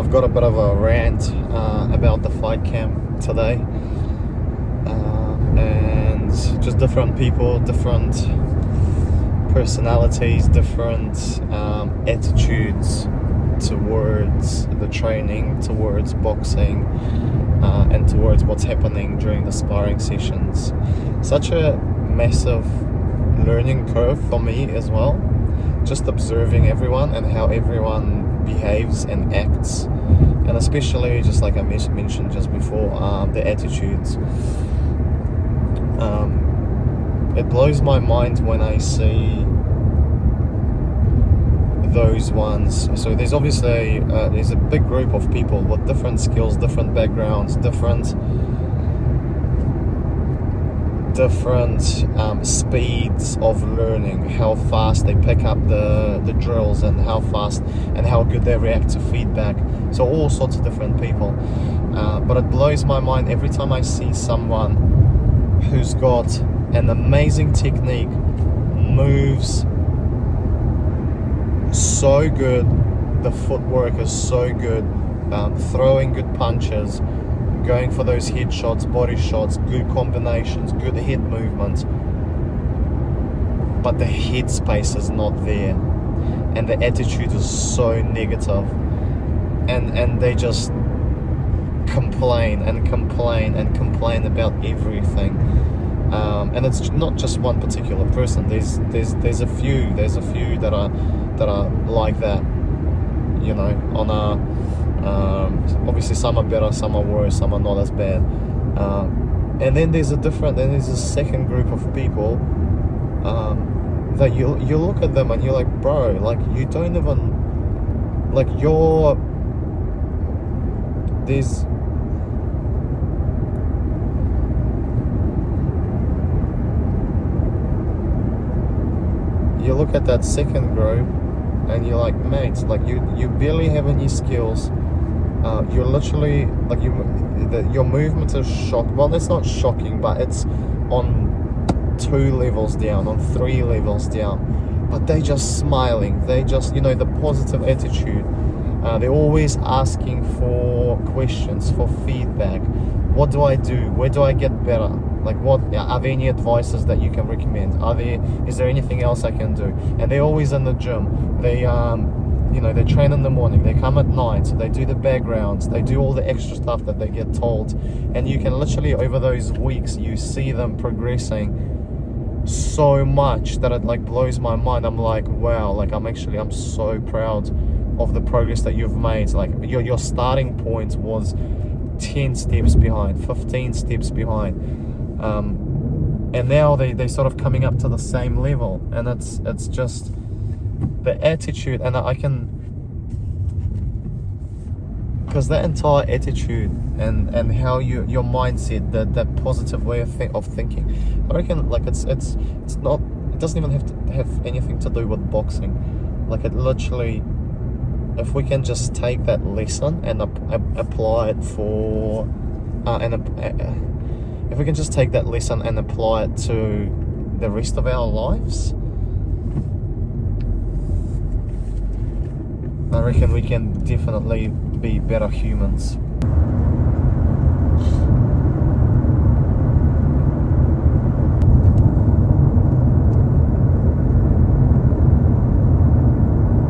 I've got a bit of a rant about the fight camp today, and just different people, different personalities, different attitudes towards the training, towards boxing, and towards what's happening during the sparring sessions. Such a massive learning curve for me as well, just observing everyone and how everyone behaves and acts, and especially, just like I mentioned just before, the attitudes. It blows my mind when I see those ones. So there's obviously there's a big group of people with different skills, different backgrounds, different speeds of learning, how fast they pick up the drills, and how fast and how good they react to feedback. So all sorts of different people, but it blows my mind every time I see someone who's got an amazing technique, moves so good, the footwork is so good, throwing good punches, going for those head shots, body shots, good combinations, good head movements, but the head space is not there, and the attitude is so negative, and they just complain and complain and complain about everything, and it's not just one particular person. There's a few that are like that, you know, on a obviously some are better, some are worse, some are not as bad, and then there's a second group of people that you look at them and you're like, bro, like, you don't even, like, you look at that second group and you're like, mate, like, you barely have any skills. You're literally, like, your movement is well, it's not shocking, but it's on 2 levels down, on 3 levels down. But they just smiling, they just, you know, the positive attitude. They're always asking for questions, for feedback. What do I do? Where do I get better? Like, what are there any advices that you can recommend? Is there anything else I can do? And they're always in the gym. They they train in the morning, they come at night, they do the backgrounds, they do all the extra stuff that they get told, and you can literally, over those weeks, you see them progressing so much that it, like, blows my mind. I'm like, wow, like, I'm so proud of the progress that you've made. Like, your starting point was 10 steps behind, 15 steps behind, and now they sort of coming up to the same level, and it's just the attitude. And I can, because that entire attitude and how your mindset, that positive way of thinking, I reckon, like, it doesn't even have to have anything to do with boxing. Like, it literally, if we can just take that lesson and apply it for if we can just take that lesson and apply it to the rest of our lives, I reckon we can definitely be better humans.